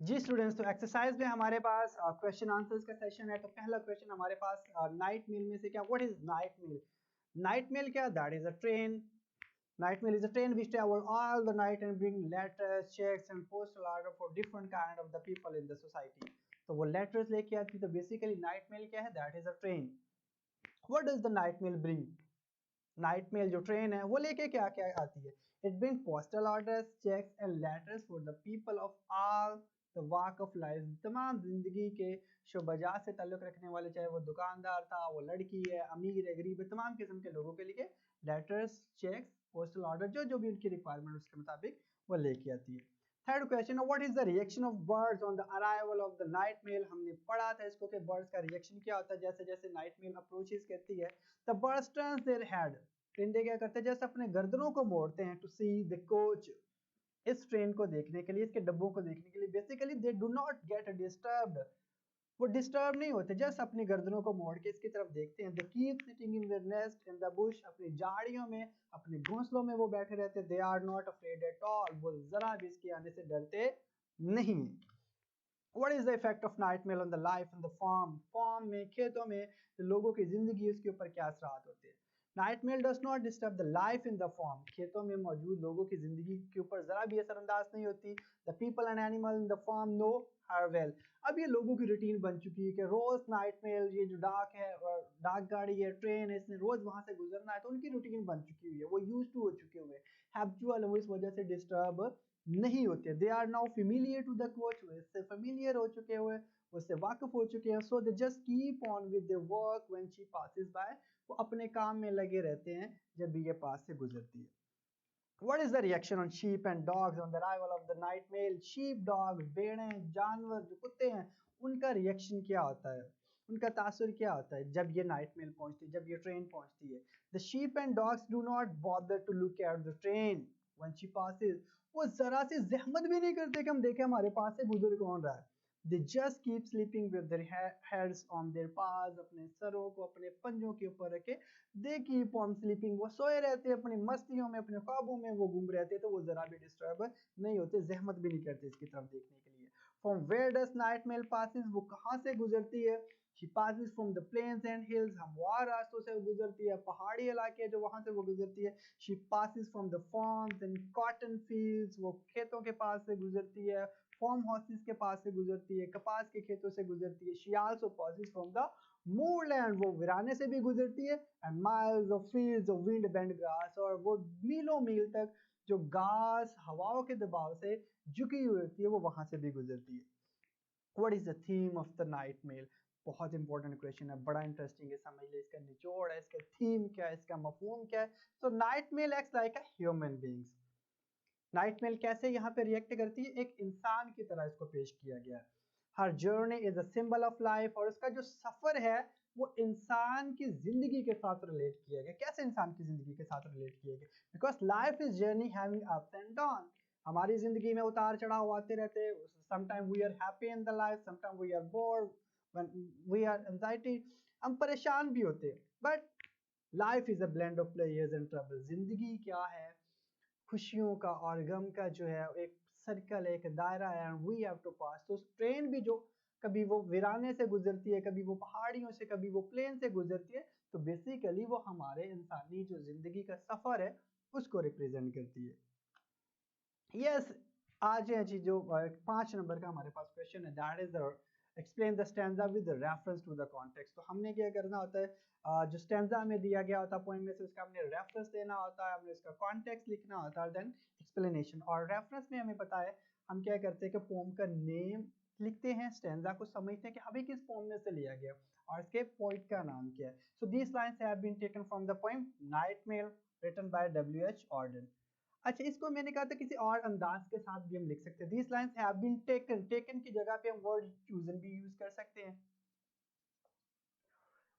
जी students, तो exercise में हमारे पास क्वेश्चन आंसर्स का सेशन है। तो पहला क्वेश्चन हमारे पास नाइट मेल में से क्या, what is night mail? Night mail क्या, that is a train. Night mail is a train which travel all the night and bring letters, checks and postal order for different kind of the people in the society. तो वो letters लेके आती है। तो basically night mail क्या है, that is a train. What does the night mail bring? Night mail जो train है वो लेके क्या क्या आती है? It bring postal orders, cheques and letters for the people of all the walk of life. तमाम जिंदगी के शोबजा से ताल्लुक रखने वाले, चाहे वो दुकानदार था, वो लड़की है, अमीर है, गरीब है, तमाम किस्म के लोगों के लिए लेटर्स, चेक्स, पोस्टल ऑर्डर जो भी उनकी रिक्वायरमेंट उसके मुताबिक वो लेके आती है। Third question, what is the reaction of birds on the arrival of the night mail? हमने पढ़ा था इसको कि बर्ड्स का रिएक्शन क्या होता है जैसे जैसे नाइट मेल अप्रोचेस करती है। The birds turns their head, परिंदे क्या करते हैं, जैसे अपने गर्दनों को मोड़ते हैं, टू सी द कोच, इस ट्रेन को देखने के लिए, इसके डब्बों को देखने के लिए। Basically they do not gate disturbed, वो डिस्टर्ब नहीं होते, जस्ट अपनी गर्दनों को मोड़ के इसकी तरफ देखते हैं। They keep sitting in their nest in the Bush, अपनी झाड़ियों में, अपने घोंसलों में वो बैठे रहते हैं। They are not afraid at all, वो जरा भी इसके आने से डरते नहीं। What is the effect of night mail on the life in the farm? Farm में, खेतों में लोगों की जिंदगी, उसके ऊपर क्या असरात होते हैं? Night mail does not disturb the life in the farm, खेतों में मौजूद लोगों की जिंदगी के ऊपर जरा भी असरअंदाज नहीं होती। The people and animal in the farm know her well, अब ये लोगों की रूटीन बन चुकी है कि रोज नाइट मेल, ये जो डाक है, डाक गाड़ी है, ट्रेन है, इसने रोज वहां से गुजरना है। तो उनकी रूटीन बन चुकी हुई है, वो यूज टू हो चुके हुए, हैबिचुअल, वो इस वजह से डिस्टर्ब नहीं होते। They are now familiar to the coach, इससे फेमिलियर हो चुके हुए, उससे वाकिफ हो चुके हैं। So they just keep on with their work when she passes by, वो अपने काम में लगे रहते हैं जब भी ये पास से गुजरती है। What is the reaction on sheep and dogs on the arrival of the night mail? sheep, dogs, भेड़ें, जानवर जो कुत्ते हैं, उनका रिएक्शन क्या होता है, उनका तासुर क्या होता है जब ये नाइट मेल पहुंचती है, जब ये ट्रेन पहुंचती है? The sheep and dogs do not bother to look at the train when she passes, वो जरा सी जहमत भी नहीं करते कि हम देखें हमारे पास से गुजर कौन रहा है। They just keep sleeping with their heads on their paws, अपने सरों को अपने पंजों के ऊपर रखे। They keep on sleeping, वो सोए रहते हैं अपनी मस्तियों में, अपने ख्वाबों में वो घूम रहते हैं। तो वो जरा भी डिस्टर्ब नहीं होते, जहमत भी नहीं करते इसकी तरफ देखने के लिए। From where does night mail passes, वो कहाँ से गुजरती है? She passes from the plains and hills, हमवार रास्तों से गुजरती है, पहाड़ी इलाके जो वहां से वो गुजरती है। She passes from the farms and cotton fields, वो खेतों के पास से गुजरती है, फार्म हाउसेस के पास से गुजरती है, कपास के खेतों से गुजरती है। She also passes from the moorland, वो वीराने से भी गुजरती है। and miles of fields of wind bent grass, और वो मीलों मील तक जो घास हवाओं के दबाव से झुकी हुई होती है वो वहां से भी गुजरती है। What is the theme of the night mail? बहुत इंपॉर्टेंट क्वेश्चन है, बड़ा इंटरेस्टिंग है, समझ ले इसका निचोड़ है, इसका थीम क्या है, इसका मफहूम क्या है। तो night mail acts like a human beings, night mail कैसे यहाँ पे रिएक्ट करती है, एक इंसान की तरह इसको पेश किया गया है। हर journey is a symbol of life, और उसका जो सफर है वो इंसान की जिंदगी के साथ रिलेट किया गया। कैसे इंसान की जिंदगी के साथ रिलेट किया गया? Because life is journey having ups and down, हमारी जिंदगी में उतार चढ़ाव आते रहते हैं। Sometime we are happy in the life, sometime we are bored, we are anxiety, हम परेशान भी होते हैं। But life is a blend of pleasures and trouble, जिंदगी क्या है, खुशियों का और गम का जो है एक सर्कल है, एक दायरा है, एंड वी हैव टू पास। तो ट्रेन भी जो कभी वो वीराने से गुजरती है, कभी वो पहाड़ियों से, कभी वो प्लेन से गुजरती है, तो बेसिकली वो हमारे इंसानी जो जिंदगी का सफर है उसको रिप्रेजेंट करती है। यस, आज है जी जो 5 नंबर का हमारे पास क्वेश्चन है, that is the explain the stanza with reference to the context. तो हमने क्या करना होता है, जो स्टैंजा में दिया गया होता है पोएम में से, उसका हमने रेफरेंस देना होता है, हमने उसका कॉन्टेक्स्ट लिखना होता है, देन एक्सप्लेनेशन। और रेफरेंस में हमें पता है हम क्या करते हैं कि पोएम का नेम लिखते हैं, स्टैंजा को समझते हैं कि अभी किस पोएम में से लिया गया और इसके पोइट का नाम क्या है। So these lines have been taken from the poem night mail written by W.H. Auden। अच्छा, इसको मैंने कहा था किसी और अंदाज के साथ भी हम लिख सकते हैं। These lines have been taken, taken की जगह पे हम वर्ड chosen भी यूज कर सकते हैं,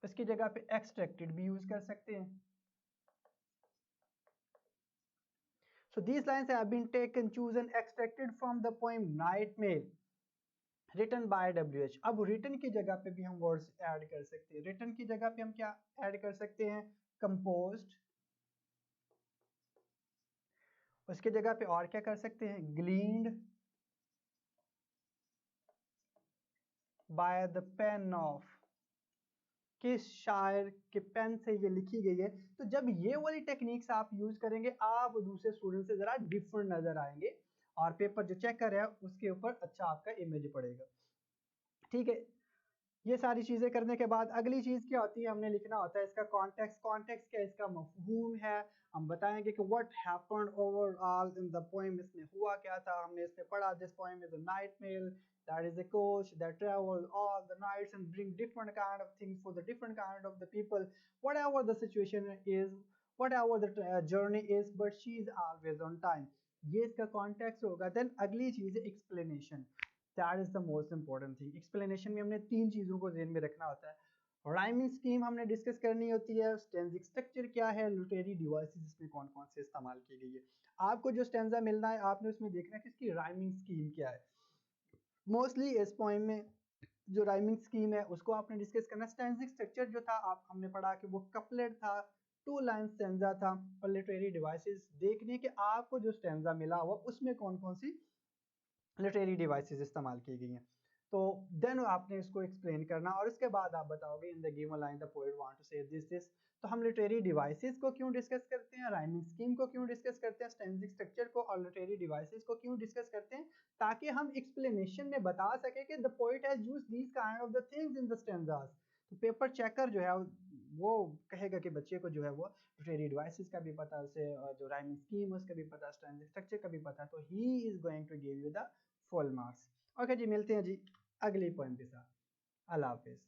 इसकी जगह पे extracted भी यूज कर सकते हैं। So these lines have been taken, chosen, extracted from the poem Night Mail written by W.H. अब written की जगह पे भी हम वर्ड्स ऐड कर सकते हैं। written की जगह पे हम क्या ऐड कर सकते हैं? composed, उसके जगह पे और क्या कर सकते हैं? gleaned, by the pain of, किस शायर के पेन से ये लिखी गई है। तो जब ये वाली टेक्निक्स आप यूज करेंगे आप दूसरे स्टूडेंट से जरा डिफरेंट नजर आएंगे और पेपर जो चेक कर रहे हैं उसके ऊपर अच्छा आपका इमेज पड़ेगा। ठीक है, ये सारी चीजें करने के बाद अगली चीज क्या होती है, हमने लिखना होता है इसका कॉन्टेक्स्ट। कॉन्टेक्स्ट क्या इसका मफहूम है, हम बताएंगे कि what happened overall in the poem, इसमें हुआ क्या था, हमने इसमें पढ़ा this poem is a nightmare, that is a coach that travel all the nights and bring different kind of things for the different kind of the people, whatever the situation is, whatever the journey is, but she is always on time। ये इसका context होगा। Then अगली चीज है explanation, that is the most important thing. Explanation में हमने तीन चीजों को ध्यान में रखना होता है। राइमिंग स्कीम हमने डिस्कस करनी होती है, स्टेंजिक स्ट्रक्चर क्या है, लिटरेरी डिवाइसेस इसमें कौन कौन से इस्तेमाल की गई है। आपको जो स्टेंजा मिलना है आपने उसमें देखना है कि इसकी राइमिंग स्कीम क्या है। मोस्टली इस पोएम में जो राइमिंग स्कीम है उसको आपने डिस्कस करना। स्टेंजिक स्ट्रक्चर जो था आप हमने पढ़ा कि वो कपलेट था, 2 लाइन स्टेंजा था, और लिटरेरी डिवाइसेस देखने के आपको जो स्टेंजा मिला हुआ उसमें कौन कौन सी लिटरेरी डिवाइसेस इस्तेमाल की गई हैं। तो देन आपने इसको एक्सप्लेन करना और उसके बाद आप बताओगे in the given line the poet want to say this. तो हम लिटरेरी डिवाइसेस को क्यों डिस्कस करते हैं, राइमिंग स्कीम को क्यों डिस्कस करते हैं, स्टेंजिक स्ट्रक्चर को और लिटरेरी डिवाइसेस को क्यों डिस्कस करते हैं, ताकि हम एक्सप्लेनेशन में बता सके कि the poet has used these kind of the things in the stanzas. तो पेपर चेकर जो है वो कहेगा कि बच्चे को जो है वो लिटरेरी डिवाइसेस का भी पता है, उसे जो राइमिंग स्कीम उसका भी पता है, स्टेंजिक स्ट्रक्चर का भी पता है, तो he is going to give you the full marks. Okay जी, मिलते हैं जी अगली पॉइंट के साथ। अल्लाह हाफिज।